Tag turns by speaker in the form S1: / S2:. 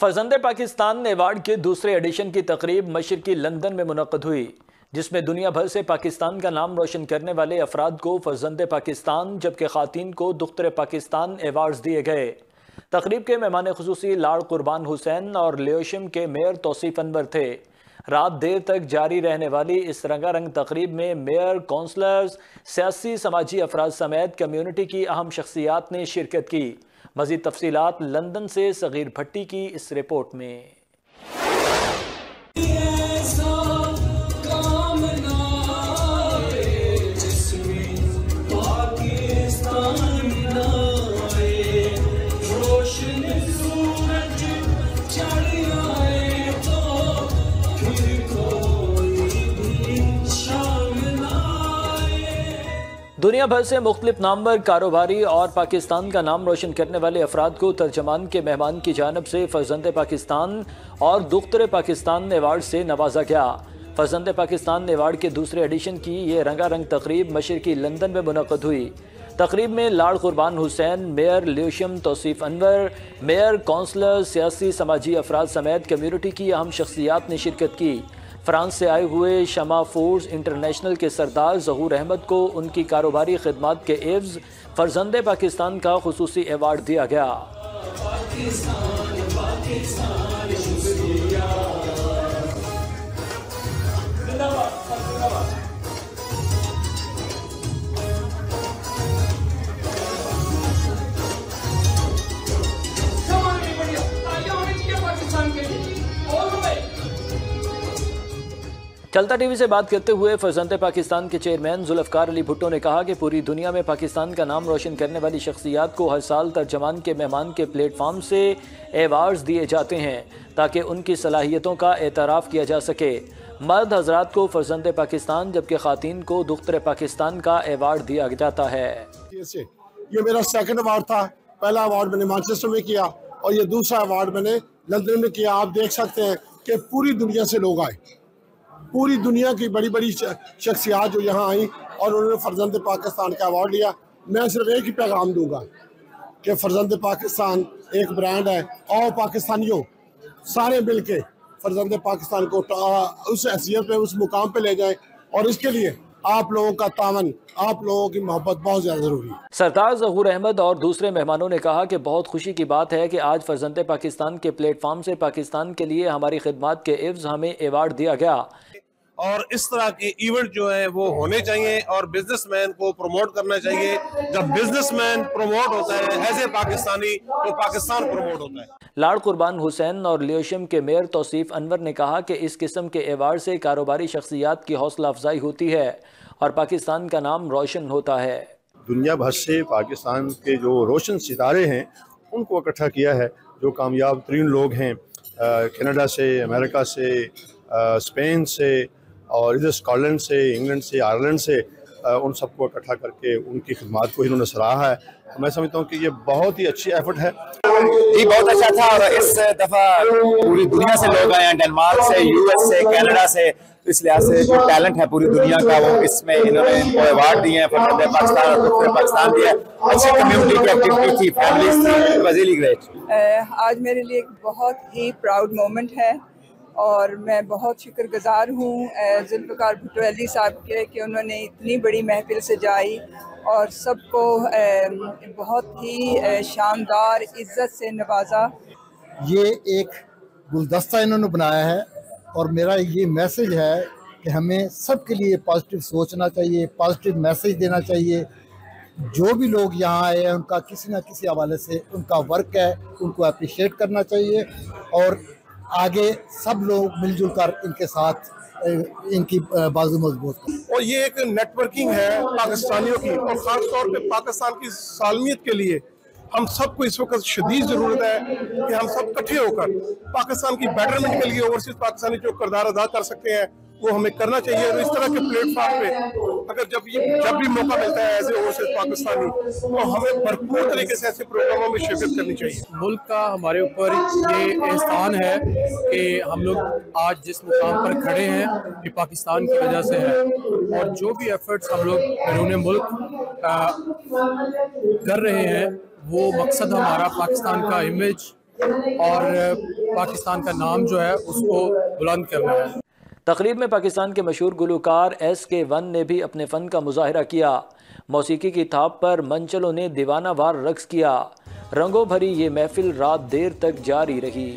S1: फर्जंदे Pakistan award के दूसरे addition की तकरीब मशरकी लंदन में मुनक्कद हुई, जिसमें दुनिया भर से पाकिस्तान का नाम रोशन करने वाले अफराद को फर्जंदे पाकिस्तान जबकि खातीन को दुख्तर पाकिस्तान अवार्ड्स दिए गए। तकरीब के मेहमान खुसूसी लार्ड कुर्बान हुसैन और लेयोशम के मेयर तौसीफ अनवर थे। रात देर तक जारी रहने वाली इस रंगारंग तकरीब में मेयर, काउंसलर्स, सियासी समाजी अफराद समेत कम्यूनिटी की अहम शख्सियात ने शिरकत की। मज़ीद तफसीलात लंदन से सगीर भट्टी की इस रिपोर्ट में। दुनिया भर से मुख्तलिफ नामवर कारोबारी और पाकिस्तान का नाम रोशन करने वाले अफराद को तर्जमान के मेहमान की जानब से फर्जंदे पाकिस्तान और दुख्तर पाकिस्तान अवार्ड से नवाजा गया। फर्जंदे पाकिस्तान अवार्ड के दूसरे एडिशन की ये रंगारंग तकरीब मशरकी लंदन में मुनक्कद हुई। तकरीब में लार्ड कुर्बान हुसैन, मेयर लेयोशम तौसीफ अनवर, मेयर, काउंसलर, सियासी समाजी अफराद समेत कम्यूनिटी की अहम शख्सियात ने शिरकत की। फ्रांस से आए हुए शमा फूड्स इंटरनेशनल के सरदार ज़हूर अहमद को उनकी कारोबारी खिदमात के एवज़ फर्जंदे पाकिस्तान का खुसूसी अवार्ड दिया गया। चलता टीवी से बात करते हुए फर्जंदे पाकिस्तान के चेयरमैन जुल्फकार अली भुट्टो ने कहा कि पूरी दुनिया में पाकिस्तान का नाम रोशन करने वाली शख्सियात को हर साल तर्जमान के मेहमान के प्लेटफार्म से एवार्ड्स दिए जाते हैं ताकि उनकी सलाहियतों का एतराफ़ किया जा सके। मर्द हजरात को फर्जंदे पाकिस्तान जबकि खातीन को दुख्तर पाकिस्तान का एवार्ड दिया जाता है।
S2: ये मेरा सेकंड अवार्ड था। पहला अवार्ड मैंने मैनचेस्टर में किया और ये दूसरा अवार्ड मैंने लंदन में किया। आप देख सकते हैं कि पूरी दुनिया से लोग आए, पूरी दुनिया की बड़ी बड़ी शख्सियात जो यहाँ आई और उन्होंने फर्जंदे पाकिस्तान का अवार्ड लिया। मैं सिर्फ एक ही पैगाम दूंगा कि फर्जंदे पाकिस्तान एक ब्रांड है और पाकिस्तानियों सारे मिल के फर्जंदे पाकिस्तान को उस हैसियत पे, उस मुकाम पे ले जाएं और इसके लिए आप लोगों का तावन, आप लोगों की मोहब्बत बहुत ज़्यादा ज़रूरी है।
S1: सरदार ज़हूर अहमद और दूसरे मेहमानों ने कहा कि बहुत खुशी की बात है कि आज फर्जंदे पाकिस्तान के प्लेटफार्म से पाकिस्तान के लिए हमारी खिदमत के एवज़ हमें अवार्ड दिया गया
S3: और इस तरह के इवेंट जो है वो होने चाहिए और बिजनेसमैन को प्रमोट करना चाहिए। जब बिजनेसमैन प्रमोट होता है एज ए पाकिस्तानी तो पाकिस्तान प्रमोट होता है।
S1: लार्ड कुर्बान हुसैन और लेयोशम के मेयर तौसीफ अनवर ने कहा कि इस किस्म के अवार्ड से कारोबारी शख्सियात की हौसला अफजाई होती है और पाकिस्तान का नाम रोशन होता है।
S4: दुनिया भर से पाकिस्तान के जो रोशन सितारे हैं उनको इकट्ठा किया है। जो कामयाब तरीन लोग हैं कनाडा से, अमेरिका से, स्पेन से और इधर स्कॉटलैंड से, इंग्लैंड से, आयरलैंड से, उन सबको इकट्ठा करके उनकी खिदमत को इन्होंने सराहा है। मैं समझता हूँ कि ये बहुत ही अच्छी एफर्ट है।
S5: ये बहुत अच्छा था और इस दफ़ा पूरी दुनिया से लोग आए हैं, डेनमार्क से, यूएस से, कनाडा से। इस लिहाज से जो टैलेंट है पूरी दुनिया का वो इसमें इन्होंने इनको अवार्ड दिए हैं। फर्जंदे पाकिस्तान और दुख्तर पाकिस्तान दिया। अच्छी कम्युनिटी की एक्टिविटी थी, फैमिलीज थी, वाज रियली ग्रेट।
S6: आज मेरे लिए एक बहुत ही प्राउड मोमेंट है और मैं बहुत शुक्रगुजार हूँ जुल्फकार भुट्टो अली साहब के कि उन्होंने इतनी बड़ी महफिल सजाई और सबको बहुत ही शानदार इज़्ज़त से नवाजा।
S7: ये एक गुलदस्ता इन्होंने बनाया है और मेरा ये मैसेज है कि हमें सब के लिए पॉजिटिव सोचना चाहिए, पॉजिटिव मैसेज देना चाहिए। जो भी लोग यहाँ आए हैं उनका किसी न किसी हवाले से उनका वर्क है, उनको अप्रिशिएट करना चाहिए और आगे सब लोग मिलजुल कर इनके साथ इनकी बाजू मजबूत करें।
S3: और ये एक नेटवर्किंग है पाकिस्तानियों की और ख़ास तौर पे पाकिस्तान की सालमियत के लिए हम सबको इस वक्त शदीद ज़रूरत है कि हम सब इकट्ठे होकर पाकिस्तान की बेटरमेंट के लिए ओवरसीज पाकिस्तानी जो किरदार अदा कर सकते हैं वो हमें करना चाहिए। और इस तरह के प्लेटफॉर्म पे अगर जब भी मौका मिलता है एज ए ओवरसीज पाकिस्तानी तो हमें भरपूर तरीके से ऐसे प्रोग्रामों में शिरकत करनी चाहिए।
S8: मुल्क का हमारे ऊपर ये एहसान है कि हम लोग आज जिस मुकाम पर खड़े हैं ये पाकिस्तान की वजह से है और जो भी एफर्ट्स हम लोग बैरून मुल्क कर रहे हैं वो मकसद हमारा पाकिस्तान का इमेज और पाकिस्तान का नाम जो है उसको बुलंद करना है।
S1: तकरीब में पाकिस्तान के मशहूर गुलकार SK1 ने भी अपने फ़न का मुजाहरा किया। मौसीकी की थाप पर मंचलों ने दीवाना वार रक्स किया। रंगों भरी ये महफिल रात देर तक जारी रही।